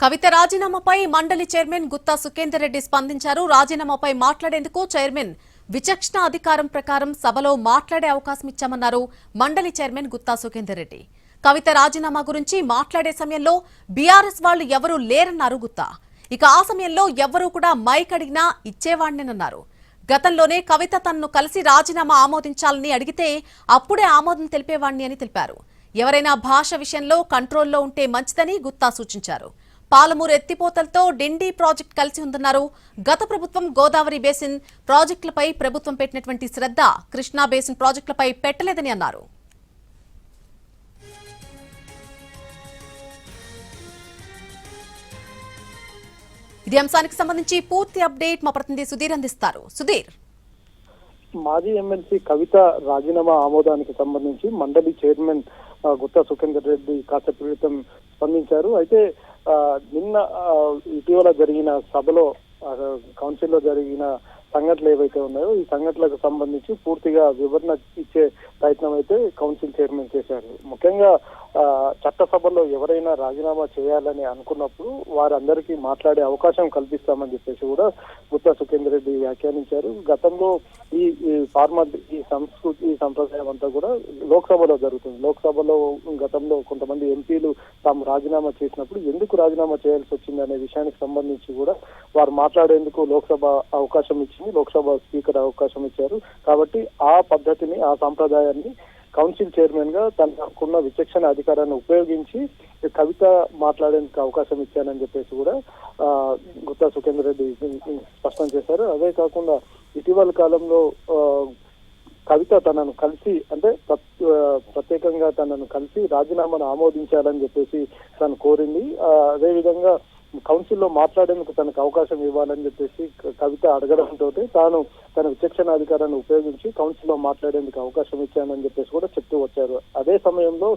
కవిత రాజీనామాపై మండలి చైర్మన్ గుత్తా సుఖేందర్ రెడ్డి స్పందించారు. రాజీనామాపై మాట్లాడేందుకు చైర్మన్ విచక్షణ అధికారం ప్రకారం సభలో మాట్లాడే అవకాశం ఇచ్చామన్నారు మండలి చైర్మన్ గుత్తా సుఖేందర్ రెడ్డి. కవిత రాజీనామా గురించి మాట్లాడే సమయంలో బీఆర్ఎస్ వాళ్లు ఎవరూ లేరన్నారు గుత్తా. ఇక ఆ సమయంలో ఎవరూ కూడా మైక్ అడిగినా ఇచ్చేవాడినన్నారు. గతంలోనే కవిత తనను కలిసి రాజీనామా ఆమోదించాలని అడిగితే అప్పుడే ఆమోదం తెలిపేవాడిని అని తెలిపారు. ఎవరైనా భాష విషయంలో కంట్రోల్లో ఉంటే మంచిదని గుత్తా సూచించారు. పాలమూరు ఎత్తిపోతలతో డిండి ప్రాజెక్టు కలిసి ఉందన్నారు. గత ప్రభుత్వం గోదావరి బేసిన్ ప్రాజెక్టులపై ప్రభుత్వం పెట్టినటువంటి శ్రద్ధ కృష్ణా బేసిన్ ప్రాజెక్టులపై పెట్టలేదని అన్నారు. ఇదే అంశానికి సంబంధించి పూర్తి అప్డేట్ మా ప్రతినిధి సుధీర్ అందిస్తారు. సుధీర్, మాజీ ఎమ్మెల్సీ కవిత రాజీనామా ఆమోదానికి సంబంధించి మండలి చైర్మన్ గుత్తా సుఖేందర్ రెడ్డి కాసేపు క్రితం స్పందించారు. అయితే నిన్న ఇటీవల జరిగిన సభలో కౌన్సిల్లో జరిగిన సంఘటనలు ఏవైతే ఉన్నాయో ఈ సంఘటనలకు సంబంధించి పూర్తిగా వివరణ ఇచ్చే ప్రయత్నం అయితే కౌన్సిల్ చైర్మన్ చేశారు. ముఖ్యంగా చట్టసభలో ఎవరైనా రాజీనామా చేయాలని అనుకున్నప్పుడు వారందరికీ మాట్లాడే అవకాశం కల్పిస్తామని చెప్పేసి కూడా గుత్తా సుఖేందర్ రెడ్డి వ్యాఖ్యానించారు. గతంలో ఈ సంస్కృతి సంప్రదాయం అంతా కూడా లోక్సభలో జరుగుతుంది. లోక్సభలో గతంలో కొంతమంది ఎంపీలు తాము రాజీనామా చేసినప్పుడు ఎందుకు రాజీనామా చేయాల్సి వచ్చింది అనే విషయానికి సంబంధించి కూడా వారు మాట్లాడేందుకు లోక్సభ అవకాశం ఇచ్చింది. లోక్సభ స్పీకర్ అవకాశం ఇచ్చారు. కాబట్టి ఆ పద్ధతిని ఆ సంప్రదాయాన్ని కౌన్సిల్ చైర్మన్ గా తనకున్న విచక్షణ అధికారాన్ని ఉపయోగించి కవిత మాట్లాడేందుకు అవకాశం ఇచ్చానని చెప్పేసి కూడా గుత్తా సుఖేందర్ రెడ్డి స్పష్టం చేశారు. అదే కాకుండా ఇటీవల కాలంలో కవిత తనను కలిసి అంటే ప్రత్యేకంగా తనను కలిసి రాజీనామాను ఆమోదించాలని చెప్పేసి తను కోరింది. అదేవిధంగా కౌన్సిల్లో మాట్లాడేందుకు తనకు అవకాశం ఇవ్వాలని చెప్పేసి కవిత అడగడంతో తాను తన విచక్షణ అధికారాన్ని ఉపయోగించి కౌన్సిల్లో మాట్లాడేందుకు అవకాశం ఇచ్చానని చెప్పేసి కూడా చెప్తూ వచ్చారు. అదే సమయంలో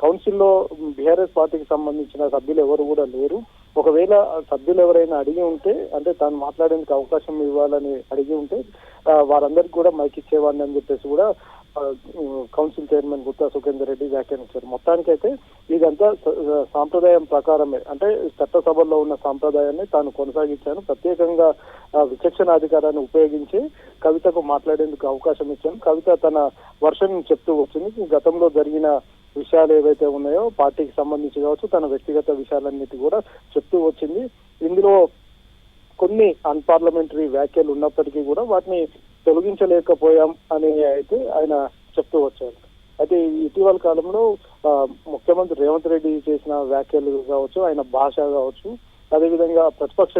కౌన్సిల్లో బీఆర్ఎస్ పార్టీకి సంబంధించిన సభ్యులు ఎవరు కూడా లేరు. ఒకవేళ సభ్యులు ఎవరైనా అడిగి ఉంటే అంటే తాను మాట్లాడేందుకు అవకాశం ఇవ్వాలని అడిగి ఉంటే వారందరికీ కూడా మైక్ ఇచ్చేవాడిని అని చెప్పేసి కూడా కౌన్సిల్ చైర్మన్ గుత్తా సుఖేందర్ రెడ్డి వ్యాఖ్యానించారు. మొత్తానికైతే ఇదంతా సాంప్రదాయం ప్రకారమే అంటే చట్టసభల్లో ఉన్న సాంప్రదాయాన్ని తాను కొనసాగించాను. ప్రత్యేకంగా విచక్షణ అధికారాన్ని ఉపయోగించి కవితకు మాట్లాడేందుకు అవకాశం ఇచ్చాను. కవిత తన వర్షన్ చెప్తూ వచ్చింది. గతంలో జరిగిన విషయాలు ఏవైతే ఉన్నాయో పార్టీకి సంబంధించి కావచ్చు తన వ్యక్తిగత విషయాలన్నిటి కూడా చెప్తూ వచ్చింది. ఇందులో కొన్ని అన్పార్లమెంటరీ వ్యాఖ్యలు ఉన్నప్పటికీ కూడా వాటిని తొలగించలేకపోయాం అని అయితే ఆయన చెప్తూ వచ్చారు. అయితే ఇటీవల కాలంలో ముఖ్యమంత్రి రేవంత్ రెడ్డి చేసిన వ్యాఖ్యలు కావచ్చు, ఆయన భాష కావచ్చు, అదేవిధంగా ప్రతిపక్ష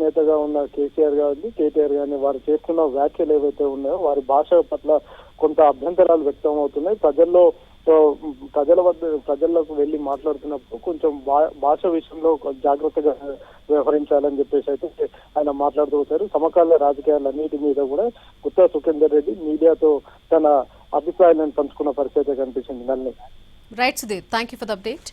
నేతగా ఉన్న కేటీఆర్ గారిని వారు చేస్తున్న వ్యాఖ్యలు ఏవైతే ఉన్నాయో వారి భాష పట్ల కొంత అభ్యంతరాలు వ్యక్తం అవుతున్నాయి. ప్రజలకు వెళ్లి మాట్లాడుతున్నప్పుడు కొంచెం భాష విషయంలో జాగ్రత్తగా వ్యవహరించాలని చెప్పేసి అయితే ఆయన మాట్లాడుతూ వచ్చారు. సమకాలీన రాజకీయాలన్నిటి మీద కూడా గుత్తా సుఖేందర్ రెడ్డి మీడియాతో తన అభిప్రాయాలను పంచుకున్న పరిస్థితి కనిపించింది. Right Sudheer, thank you for the update.